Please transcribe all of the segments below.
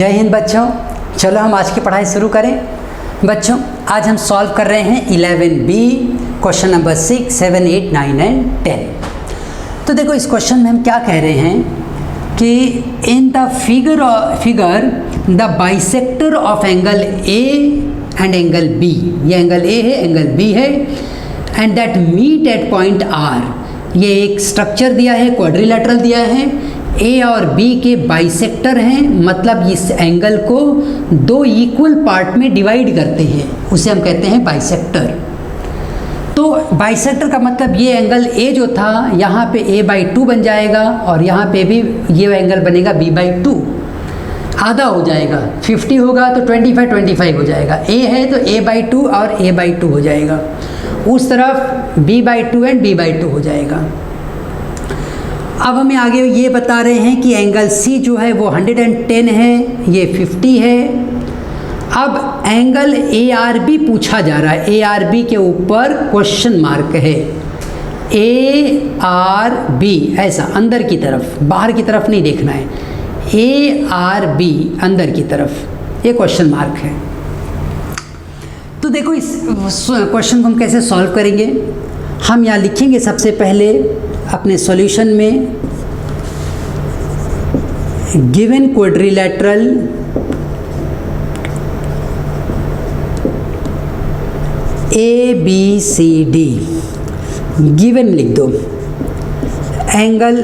जय हिंद बच्चों, चलो हम आज की पढ़ाई शुरू करें। बच्चों आज हम सॉल्व कर रहे हैं 11B क्वेश्चन नंबर 6, 7, 8, 9 एंड 10। तो देखो इस क्वेश्चन में हम क्या कह रहे हैं कि in the figure the bisector of angle A and angle B, ये एंगल ए है एंगल बी है, and that meet at point R. ये एक स्ट्रक्चर दिया है, क्वाड्रिलेटरल दिया है, ए और बी के बाइसेक्टर हैं, मतलब इस एंगल को दो इक्वल पार्ट में डिवाइड करते हैं, उसे हम कहते हैं बाइसेक्टर। तो बाइसेक्टर का मतलब ये एंगल ए जो था यहाँ पे a/2 बन जाएगा और यहाँ पे भी ये एंगल बनेगा b/2, आधा हो जाएगा। 50 होगा तो 25 हो जाएगा। a है तो a/2 और a/2 हो जाएगा, उस तरफ b/2 एंड b/2 हो जाएगा। अब हमें आगे ये बता रहे हैं कि एंगल C जो है वो 110 है, ये 50 है। अब एंगल ARB पूछा जा रहा है, ARB के ऊपर क्वेश्चन मार्क है। ARB ऐसा अंदर की तरफ, बाहर की तरफ नहीं देखना है, ARB अंदर की तरफ, ये क्वेश्चन मार्क है। तो देखो इस क्वेश्चन को हम कैसे सॉल्व करेंगे। हम यहाँ लिखेंगे सबसे पहले अपने सॉल्यूशन में गिवन क्वाड्रिलेटरल ABCD, गिवन लिख दो, एंगल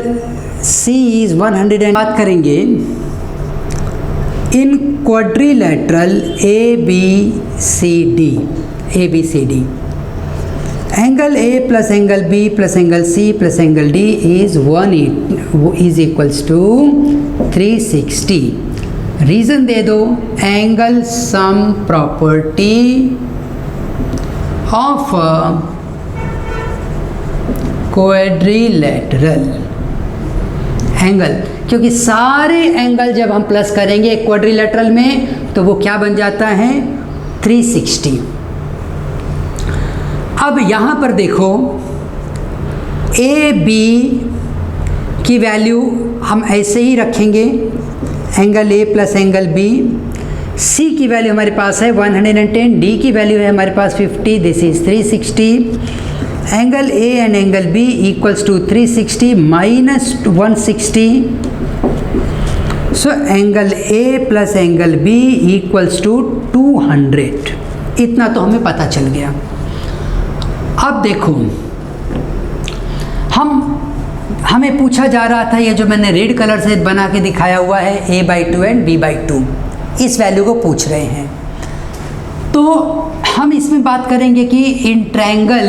C इज 100 बात करेंगे in quadrilateral ABCD angle A plus angle B plus angle C plus angle D is equals to 360। Reason दे दो, angle sum property of quadrilateral angle, क्योंकि सारे angle जब हम प्लस करेंगे क्वाड्रिलेटरल में तो वो क्या बन जाता है 360। अब यहाँ पर देखो ए बी की वैल्यू हम ऐसे ही रखेंगे, angle A plus angle B. C की वैल्यू हमारे पास है 110, डी की वैल्यू है हमारे पास 50, this is 360। Angle A and angle B equals to 360 minus 160। So angle A plus angle B equals to 200। इतना तो हमें पता चल गया। अब देखो हमें पूछा जा रहा था, ये जो मैंने रेड कलर से बना के दिखाया हुआ है a/2 एंड b/2, इस वैल्यू को पूछ रहे हैं। तो हम इसमें बात करेंगे कि इन ट्रायंगल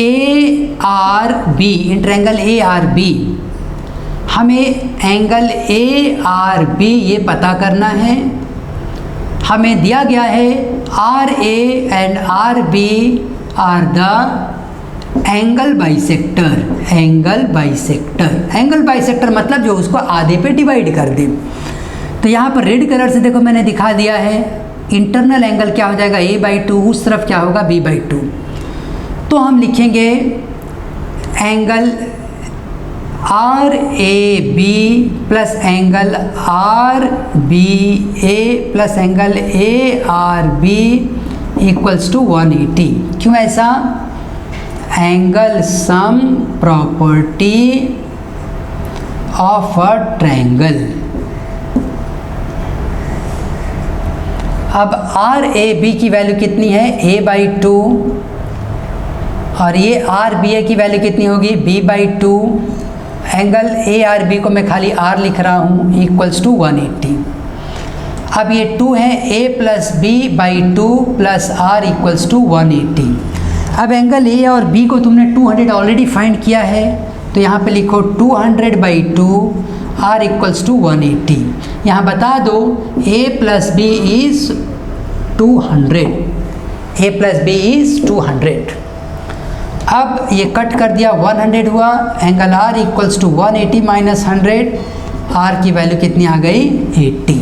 ARB हमें एंगल ARB ये पता करना है। हमें दिया गया है RA and RB are the angle bisector मतलब जो उसको आधे पे डिवाइड कर दे। तो यहाँ पर रेड कलर से देखो मैंने दिखा दिया है, इंटरनल एंगल क्या हो जाएगा a/2, उस तरफ क्या होगा b/2। तो हम लिखेंगे angle RAB plus angle RBA plus angle ARB equals to 180। क्यों ऐसा? Angle sum property of a triangle. अब RAB की वैल्यू कितनी है a/2 और ये RBA की वैल्यू कितनी होगी b/2। एंगल ARB को मैं खाली R लिख रहा हूँ इक्वल्स टू 180। अब ये 2 है, a plus b/2 plus R equals to 180। अब एंगल A और B को तुमने 200 ऑलरेडी फाइंड किया है, तो यहाँ पे लिखो 200/2 R इक्वल्स टू 180। यहाँ बता दो a plus b is 200, a plus b is 200। अब ये कट कर दिया, 100 हुआ, angle R equals to 180 minus 100, R की वैल्यू कितनी आ गई 80।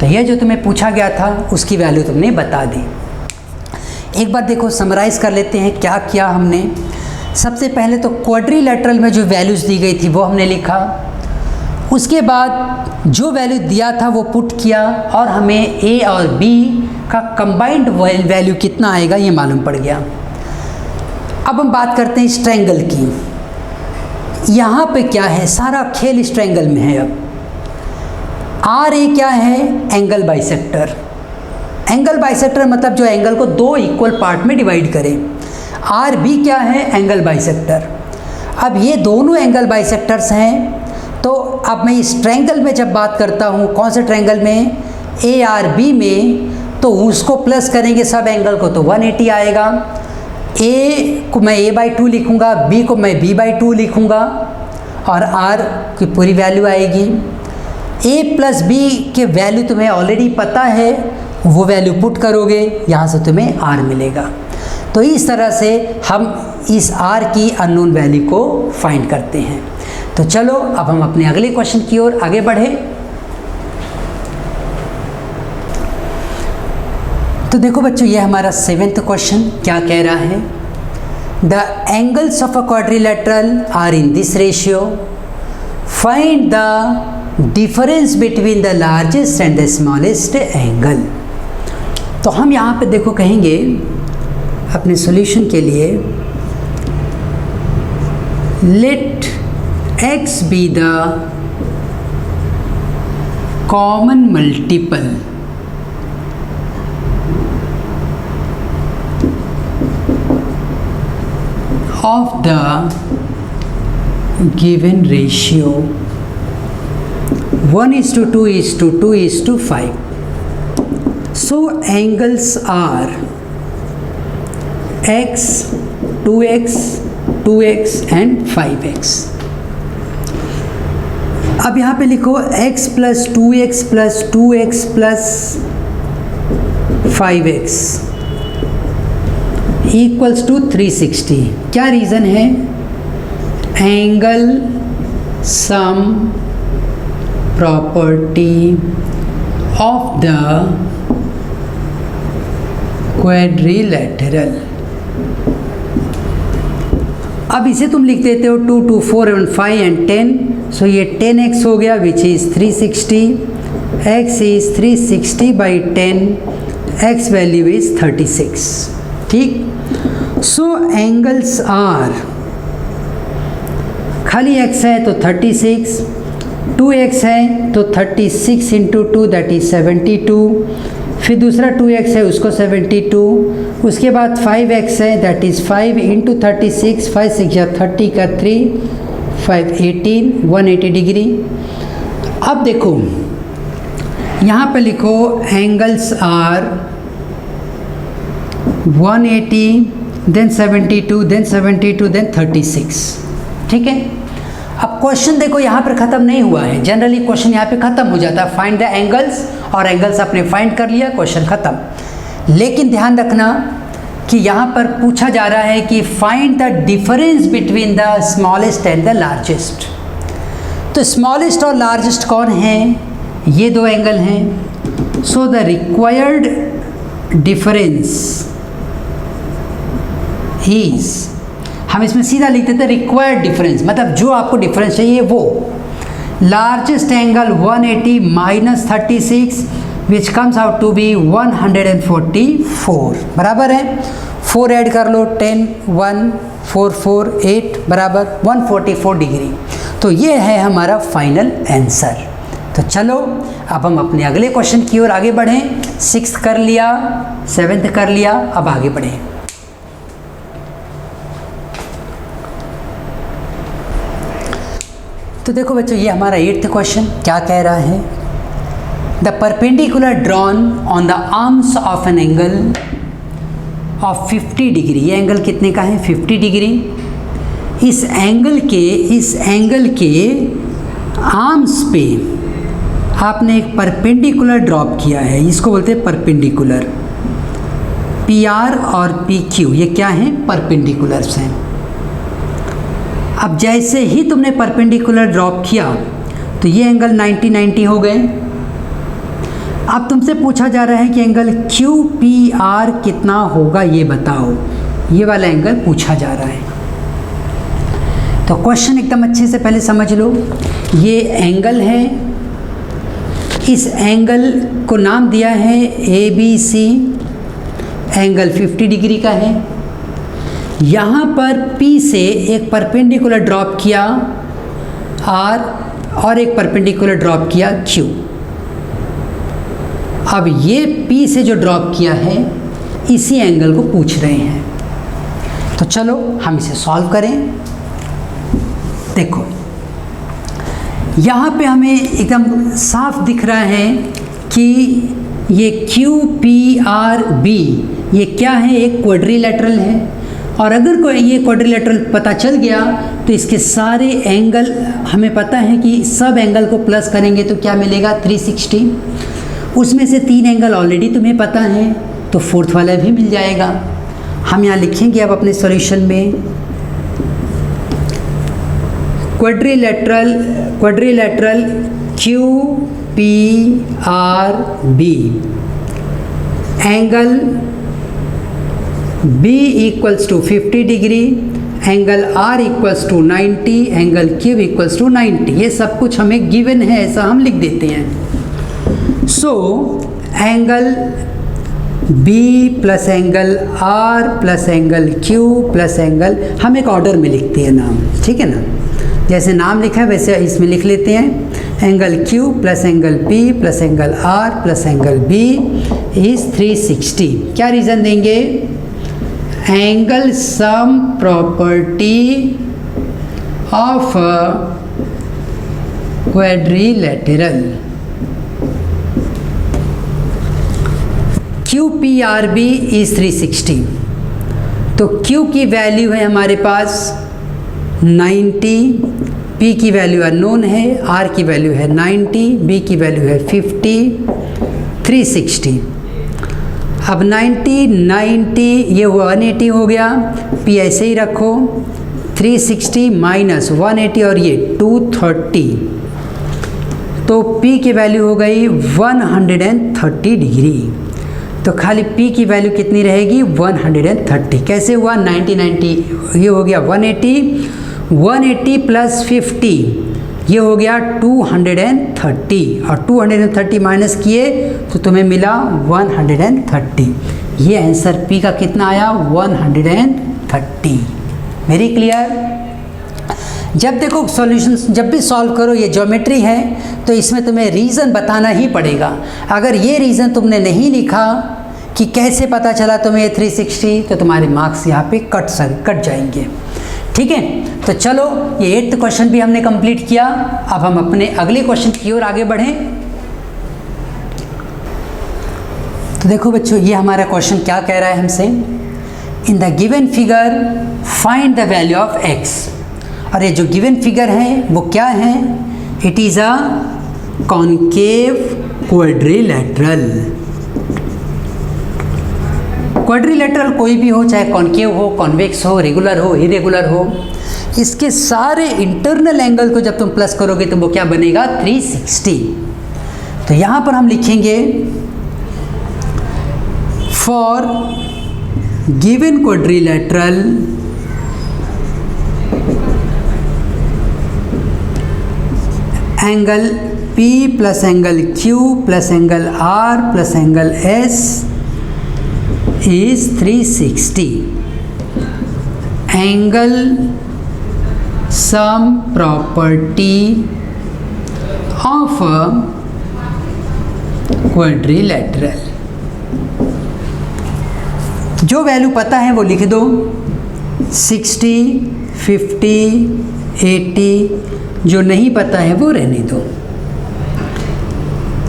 तो ये जो तुम्हें पूछा गया था उसकी वैल्यू तुमने बता दी। एक बार देखो समराइज़ कर लेते हैं क्या किया हमने। सबसे पहले तो क्वाड्रिलेटरल में जो वैल्यूज़ दी गई थी वो हमने लिखा, उसके बाद जो वैल्यू दिया था वो पुट किया और हमें ए और बी का कंबाइंड वैल्यू कितना आएगा ये मालूम पड़ गया। अब हम बात करते हैं इस ट्रायंगल की। यहाँ पे क्या है, सारा खेल इस ट्रायंगल में है। अब आर ए क्या है, एंगल बाइसेक्टर। एंगल बाइसेक्टर मतलब जो एंगल को दो इक्वल पार्ट में डिवाइड करे। आर बी क्या है, एंगल बाइसेक्टर। अब ये दोनों एंगल बाइसेक्टर्स हैं, तो अब मैं इस ट्रायंगल में जब बात करता हूँ, कौन से ट्रायंगल में, ए आर बी में, तो उसको प्लस करेंगे सब एंगल को तो 180 आएगा। ए को मैं a/2 लिखूँगा, बी को मैं b/2 लिखूँगा और r की पूरी वैल्यू आएगी। a प्लस b के वैल्यू तुम्हें ऑलरेडी पता है, वो वैल्यू पुट करोगे, यहाँ से तुम्हें r मिलेगा। तो इस तरह से हम इस r की अननोन वैल्यू को फाइंड करते हैं। तो चलो अब हम अपने अगले क्वेश्चन की ओर आगे बढ़े। तो देखो बच्चों, ये हमारा 7th क्वेश्चन क्या कह रहा है, the angles of a quadrilateral are in this ratio, find the difference between the largest and the smallest angle. तो हम यहाँ पे देखो कहेंगे अपने सॉल्यूशन के लिए, late x be the common multiple of the given ratio 1:2:2:5. So angles are x, 2x, 2x and 5x. अब यहाँ पे लिखो x plus 2x plus 2x plus 5x equals to 360। क्या रीज़न है, angle sum property of the quadrilateral. अब इसे तुम लिख देते हो 2, 2, 4 and 5 and 10। सो ये 10x हो गया which is 360, x is 360 by 10, x value is 36। ठीक, सो एंगल्स आर, खाली x है तो 36, 2x है तो 36 इंटू 2 दैट इज़ 72, फिर दूसरा 2x है उसको 72, उसके बाद 5x है दैट इज़ 5 इंटू 36, 5 6 या 30 का 3, 5 18, 180 डिग्री। अब देखो यहाँ पे लिखो angles are 180, then 72, then 72, then 36। ठीक है, अब क्वेश्चन देखो यहाँ पर ख़त्म नहीं हुआ है। जनरली क्वेश्चन यहाँ पे ख़त्म हो जाता है, फाइंड द एंगल्स, और एंगल्स आपने फाइंड कर लिया, क्वेश्चन ख़त्म। लेकिन ध्यान रखना कि यहाँ पर पूछा जा रहा है कि find the difference between the smallest and the largest. तो स्मॉलेस्ट और लार्जेस्ट कौन हैं, ये दो एंगल हैं। So the required difference is, हम इसमें सीधा लिख देते हैं रिक्वायर्ड डिफरेंस, मतलब जो आपको डिफरेंस चाहिए वो largest angle 180 minus 36 which comes out to be 144 बराबर है। 4 ऐड कर लो, 10 1 4 4 8 बराबर 144 डिग्री। तो ये है हमारा फाइनल आंसर। तो चलो अब हम अपने अगले क्वेश्चन की ओर आगे बढ़ें। 6th कर लिया, 7th कर लिया, अब आगे बढ़ें। तो देखो बच्चों, ये हमारा 8th क्वेश्चन क्या कह रहा है, the perpendicular drawn on the arms of an angle of 50 degree. ये एंगल कितने का है, 50 डिग्री। इस एंगल के आर्म्स पे आपने एक परपेंडिकुलर ड्रॉप किया है, इसको बोलते हैं परपेंडिकुलर। PR और PQ ये क्या हैं, परपेंडिकुलर्स हैं। अब जैसे ही तुमने परपेंडिकुलर ड्रॉप किया तो ये एंगल 90 हो गए। अब तुमसे पूछा जा रहा है कि एंगल QPR कितना होगा ये बताओ, ये वाला एंगल पूछा जा रहा है। तो क्वेश्चन एकदम अच्छे से पहले समझ लो। ये एंगल है, इस एंगल को नाम दिया है ABC, एंगल 50 डिग्री का है। यहाँ पर P से एक परपेंडिकुलर ड्रॉप किया R और एक परपेंडिकुलर ड्रॉप किया Q। अब ये P से जो ड्रॉप किया है इसी एंगल को पूछ रहे हैं। तो चलो हम इसे सॉल्व करें। देखो यहाँ पे हमें एकदम साफ दिख रहा है कि ये QPRB ये क्या है, एक क्वाड्रिलेटरल है। और अगर कोई ये क्वाड्रिलेटरल पता चल गया तो इसके सारे एंगल हमें पता है कि सब एंगल को प्लस करेंगे तो क्या मिलेगा 360। उसमें से 3 एंगल ऑलरेडी तुम्हें पता है तो फोर्थ वाला भी मिल जाएगा। हम यहाँ लिखेंगे अब अपने सॉल्यूशन में quadrilateral QPRB angle B equals to 50 degree, angle R equals to 90, angle Q equals to 90। ये सब कुछ हमें गिवन है, ऐसा हम लिख देते हैं। So angle B plus angle R plus angle Q plus angle, हम एक ऑर्डर में लिखते हैं नाम, ठीक है ना, जैसे नाम लिखा है वैसे इसमें लिख लेते हैं। Angle Q plus angle P plus angle R plus angle B is 360। क्या रीज़न देंगे? Angle sum property of quadrilateral. QPRB is 360। तो Q की वैल्यू है हमारे पास 90, P की वैल्यू अननोन है, R की वैल्यू है 90, B की वैल्यू है 50, 360। अब 90 ये 180 हो गया, P ऐसे ही रखो, 360 माइनस 180 और ये 230, तो P की वैल्यू हो गई 130 डिग्री। तो खाली P की वैल्यू कितनी रहेगी 130। कैसे हुआ 90 ये हो गया 180 प्लस 50 ये हो गया 230 और 230 माइनस किए तो तुम्हें मिला 130। ये आंसर P का कितना आया 130। Very clear. जब देखो सॉल्यूशन जब भी सॉल्व करो, ये ज्योमेट्री है तो इसमें तुम्हें रीज़न बताना ही पड़ेगा। अगर ये रीज़न तुमने नहीं लिखा कि कैसे पता चला तुम्हें 360 तो तुम्हारे मार्क्स यहाँ पे कट जाएंगे। ठीक है, तो चलो ये 8th क्वेश्चन भी हमने कंप्लीट किया। अब हम अपने अगले क्वेश्चन की ओर आगे बढ़ें। तो देखो बच्चों, ये हमारा क्वेश्चन क्या कह रहा है हमसे, in the given figure find the value of x। और ये जो गिवन फिगर है वो क्या है, it is a concave quadrilateral. Quadrilateral कोई भी हो, चाहे कॉन्केव हो, कॉन्वेक्स हो, रेगुलर हो, इरेगुलर हो, इसके सारे इंटरनल एंगल को जब तुम प्लस करोगे तो वो क्या बनेगा 360। तो यहाँ पर हम लिखेंगे for given quadrilateral angle P plus angle Q plus angle R plus angle S is 360. Angle sum property of a quadrilateral. जो वैल्यू पता है वो लिख दो, 60, 50, 80। जो नहीं पता है वो रहने दो।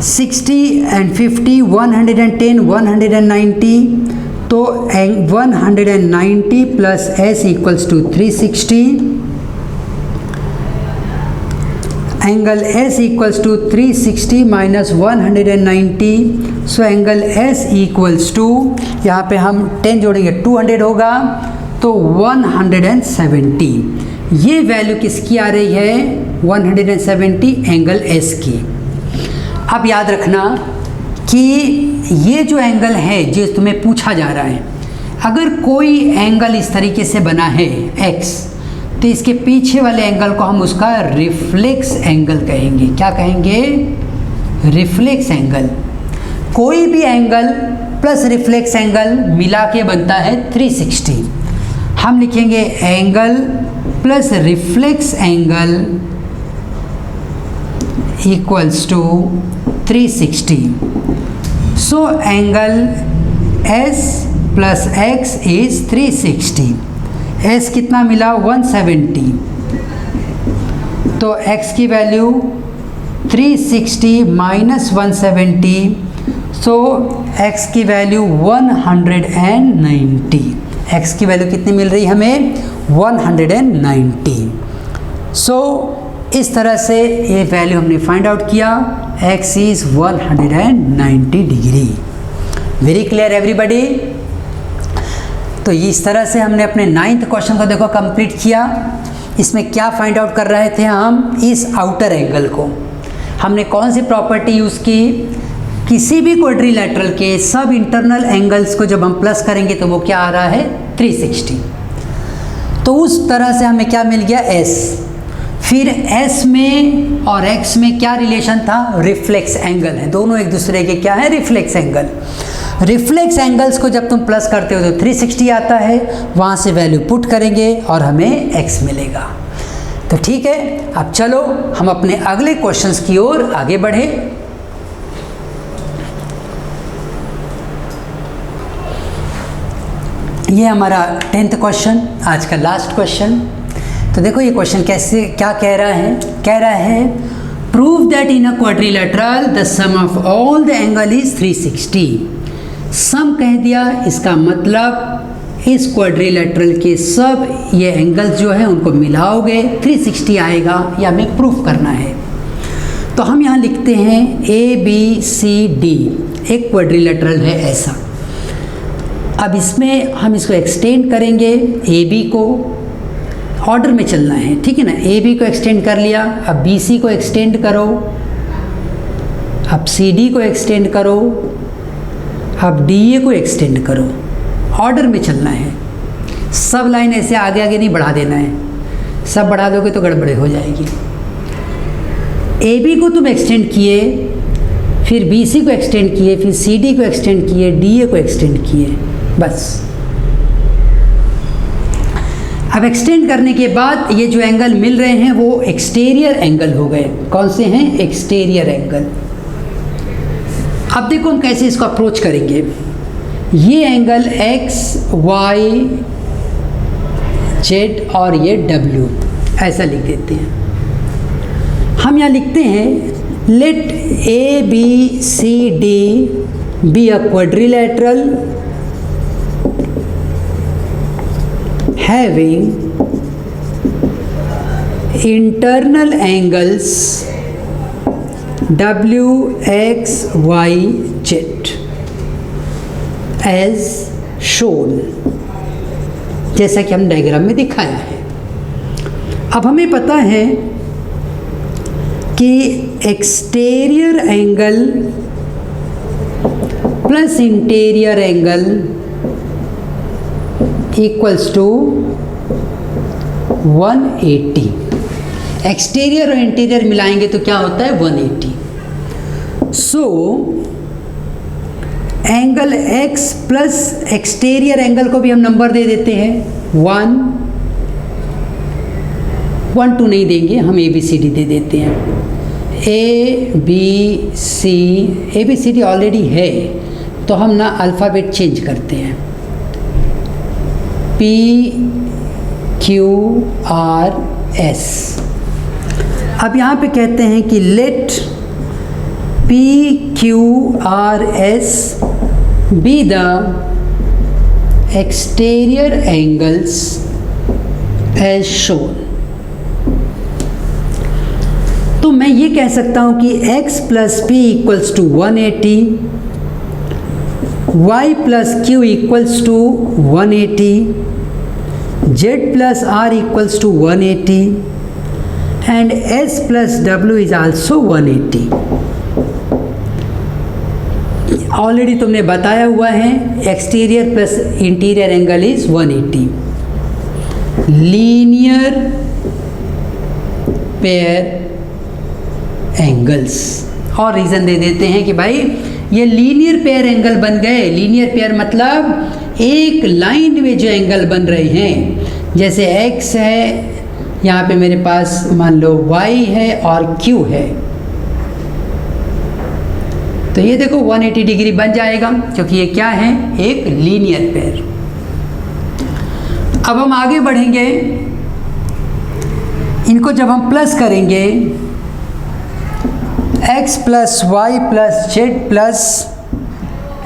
60 and 50, 110, 190, तो 190 plus S equals to 360। Angle S equals to 360 minus 190, so angle S equals to, यहाँ पे हम 10 जोड़ेंगे 200 होगा, तो 170। ये वैल्यू किसकी आ रही है 170 एंगल S की। अब याद रखना कि ये जो एंगल है जो तुम्हें पूछा जा रहा है, अगर कोई एंगल इस तरीके से बना है x, तो इसके पीछे वाले एंगल को हम उसका रिफ्लेक्स एंगल कहेंगे। क्या कहेंगे? Reflex angle. कोई भी एंगल प्लस रिफ्लेक्स एंगल मिला के बनता है 360। हम लिखेंगे angle plus reflex angle equals to 360। So angle S plus X is 360। S कितना मिला? 170। तो X की वैल्यू 360 माइनस 170, सो x की वैल्यू 190। x की वैल्यू कितनी मिल रही हमें? 190। सो इस तरह से ये वैल्यू हमने फाइंड आउट किया। x is 190 degree. Very clear everybody? तो इस तरह से हमने अपने 9th क्वेश्चन को देखो कंप्लीट किया। इसमें क्या फाइंड आउट कर रहे थे हम? इस आउटर एंगल को हमने कौन सी प्रॉपर्टी यूज़ की? किसी भी क्वाड्रिलेटरल के सब इंटरनल एंगल्स को जब हम प्लस करेंगे तो वो क्या आ रहा है? 360। तो उस तरह से हमें क्या मिल गया? S। फिर S में और X में क्या रिलेशन था? रिफ्लेक्स एंगल है, दोनों एक दूसरे के क्या है? Reflex angle. रिफ्लेक्स एंगल्स को जब तुम प्लस करते हो तो 360 आता है, वहाँ से वैल्यू पुट करेंगे और हमें X मिलेगा। तो ठीक है, अब चलो हम अपने अगले क्वेश्चंस की ओर आगे बढ़े। ये हमारा 10th क्वेश्चन, आज का लास्ट क्वेश्चन। तो देखो ये क्वेश्चन कैसे क्या कह रहा है? कह रहा है prove that in a quadrilateral the sum of all the angle is 360। Sum कह दिया, इसका मतलब इस क्वाड्रिलेटरल के सब ये एंगल्स जो है उनको मिलाओगे 360 आएगा, या हमें प्रूफ करना है। तो हम यहाँ लिखते हैं ABCD एक क्वाड्रिलेटरल है ऐसा। अब इसमें हम इसको एक्सटेंड करेंगे, AB को ऑर्डर में चलना है, ठीक है ना? AB को एक्सटेंड कर लिया, अब BC को एक्सटेंड करो, अब CD को एक्सटेंड करो, अब DA को एक्सटेंड करो, ऑर्डर में चलना है। सब लाइन ऐसे आगे आगे नहीं बढ़ा देना है, सब बढ़ा दोगे तो गड़बड़े हो जाएगी। AB को तुम एक्सटेंड किए, फिर BC को एक्सटेंड किए, फिर CD को एक्सटेंड किए, DA को एक्सटेंड किए, बस। अब एक्सटेंड करने के बाद ये जो एंगल मिल रहे हैं वो एक्सटीरियर एंगल हो गए। कौन से हैं? Exterior angle. अब देखो हम कैसे इसको अप्रोच करेंगे। ये एंगल X, Y, Z और ये W ऐसा लिख देते हैं। हम यहाँ लिखते हैं let ABCD be a quadrilateral having internal angles W, X, Y, Z as shown, जैसा कि हम डायग्राम में दिखाया है। अब हमें पता है कि exterior angle plus interior angle equals to 180। Exterior और इंटीरियर मिलाएंगे तो क्या होता है? 180। So angle X plus exterior angle को भी हम नंबर दे देते हैं 1, 1, 2 नहीं देंगे, हम ABCD दे देते हैं। ABCD ऑलरेडी है तो हम ना अल्फ़ाबेट चेंज करते हैं, PQRS। अब यहाँ पे कहते हैं कि let PQRS be the exterior angles as shown. तो मैं ये कह सकता हूँ कि X plus P equals to 180, Y plus Q equals to 180, Z plus R equals to 180 and S plus W is also 180। Already तुमने बताया हुआ है exterior plus interior angle is 180। Linear pair angles. और रीज़न दे देते हैं कि भाई ये लीनियर पेयर एंगल बन गए। लीनियर पेयर मतलब एक लाइन में जो एंगल बन रहे हैं, जैसे x है, यहाँ पे मेरे पास मान लो y है और q है, तो ये देखो 180 डिग्री बन जाएगा, क्योंकि ये क्या है, एक लीनियर पेयर। अब हम आगे बढ़ेंगे, इनको जब हम प्लस करेंगे, x plus Y plus Z plus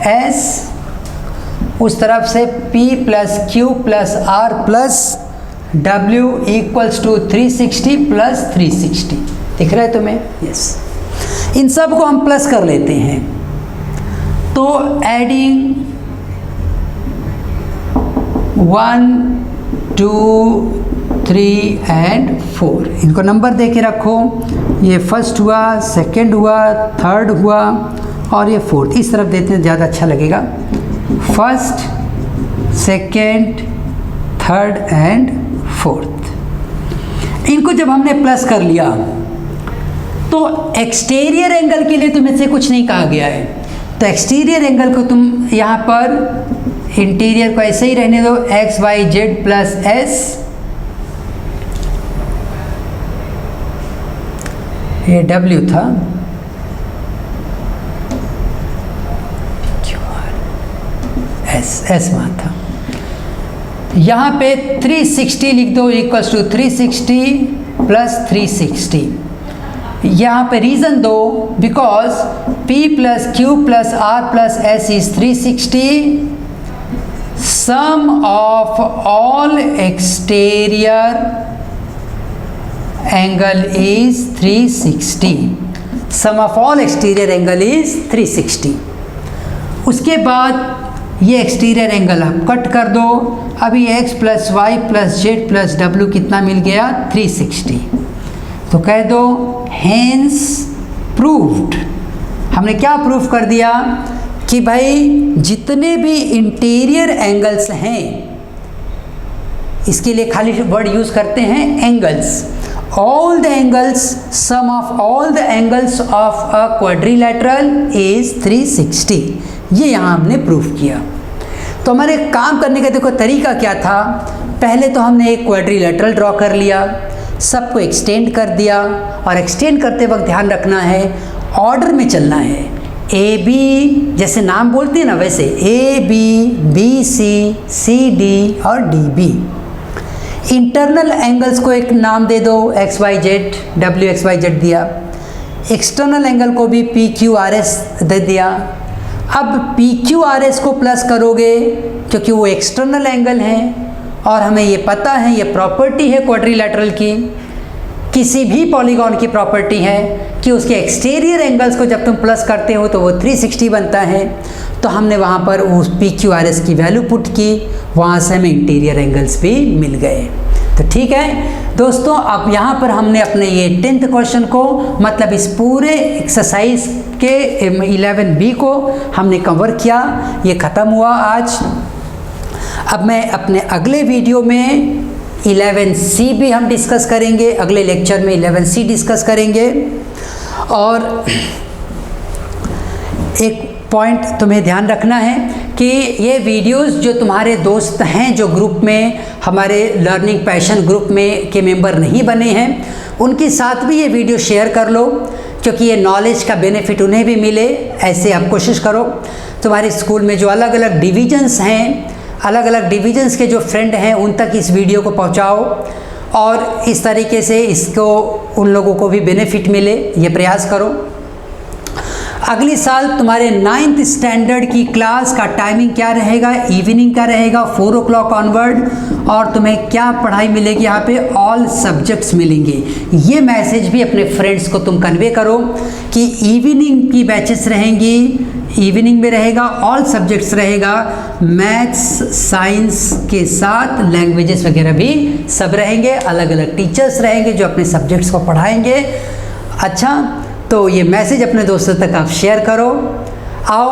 S, उस तरफ से p plus Q plus R plus w equals to 360 plus 360। दिख रहा है तुम्हें? यस। इन सब को हम प्लस कर लेते हैं, तो एडिंग 1 2 3 एंड 4, इनको नंबर दे के रखो। ये फर्स्ट हुआ, सेकंड हुआ, थर्ड हुआ और ये फोर्थ। इस तरफ देते हैं, ज़्यादा अच्छा लगेगा। First, second, third and fourth. इनको जब हमने प्लस कर लिया, तो एक्सटीरियर एंगल के लिए तुम्हें से कुछ नहीं कहा गया है, तो एक्सटीरियर एंगल को तुम यहाँ पर इंटीरियर को ऐसे ही रहने दो, X Y Z plus S. ये W था, S वहाँ था। यहाँ पे 360 लिख दो, इक्वल्स टू 360 प्लस 360। यहाँ पे रीज़न दो, because P plus Q plus R plus S is 360, sum of all exterior angle is 360। Sum of all exterior angle is 360। उसके बाद ये एक्सटीरियर एंगल आप कट कर दो। अभी x plus Y plus Z plus W कितना मिल गया? 360। तो कह दो हेंस प्रूव्ड। हमने क्या प्रूव कर दिया कि भाई जितने भी इंटीरियर एंगल्स हैं, इसके लिए खाली वर्ड यूज़ करते हैं angles. All the angles, sum of all the angles of a quadrilateral is 360। ये यहाँ हमने प्रूफ किया। तो हमारे काम करने का देखो तरीका क्या था। पहले तो हमने एक क्वाड्रिलेटरल ड्रॉ कर लिया, सबको एक्सटेंड कर दिया, और एक्सटेंड करते वक्त ध्यान रखना है ऑर्डर में चलना है। ए बी जैसे नाम बोलते हैं ना, वैसे A B C C D और डी बी। इंटरनल एंगल्स को एक नाम दे दो, X Y Z, W X Y Z दिया। एक्सटर्नल एंगल को भी पी क्यू आर एस दे दिया। अब पी क्यू आर एस को प्लस करोगे, क्योंकि वो एक्सटर्नल एंगल हैं, और हमें ये पता है, ये प्रॉपर्टी है क्वाड्रिलेटरल की, किसी भी पॉलीगॉन की प्रॉपर्टी है कि उसके एक्सटीरियर एंगल्स को जब तुम प्लस करते हो तो वो 360 बनता है। तो हमने वहाँ पर उस पी क्यू आर एस की वैल्यू पुट की, वहाँ से हमें इंटीरियर एंगल्स भी मिल गए। तो ठीक है दोस्तों, अब यहाँ पर हमने अपने ये 10th क्वेश्चन को, मतलब इस पूरे एक्सरसाइज के 11B को हमने कवर किया। ये ख़त्म हुआ आज। अब मैं अपने अगले वीडियो में 11C भी हम डिस्कस करेंगे, अगले लेक्चर में 11C डिस्कस करेंगे। और एक पॉइंट तुम्हें ध्यान रखना है कि ये वीडियोस जो तुम्हारे दोस्त हैं, जो ग्रुप में, हमारे लर्निंग पैशन ग्रुप में के मेंबर नहीं बने हैं, उनके साथ भी ये वीडियो शेयर कर लो, क्योंकि ये नॉलेज का बेनिफिट उन्हें भी मिले। ऐसे आप कोशिश करो तुम्हारे स्कूल में जो अलग अलग डिविजन्स हैं, अलग अलग डिविजन्स के जो फ्रेंड हैं, उन तक इस वीडियो को पहुंचाओ, और इस तरीके से इसको उन लोगों को भी बेनिफिट मिले, ये प्रयास करो। अगले साल तुम्हारे 9th स्टैंडर्ड की क्लास का टाइमिंग क्या रहेगा? इवनिंग का रहेगा 4 o'clock ऑनवर्ड, और तुम्हें क्या पढ़ाई मिलेगी? यहाँ पे ऑल सब्जेक्ट्स मिलेंगे। ये मैसेज भी अपने फ्रेंड्स को तुम कन्वे करो कि इवनिंग की बैचेस रहेंगी, इवनिंग में रहेगा ऑल सब्जेक्ट्स रहेगा, मैथ्स साइंस के साथ लैंग्वेजेस वगैरह भी सब रहेंगे, अलग अलग टीचर्स रहेंगे जो अपने सब्जेक्ट्स को पढ़ाएंगे। अच्छा, तो ये मैसेज अपने दोस्तों तक आप शेयर करो। आओ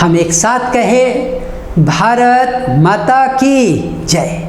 हम एक साथ कहें, भारत माता की जय।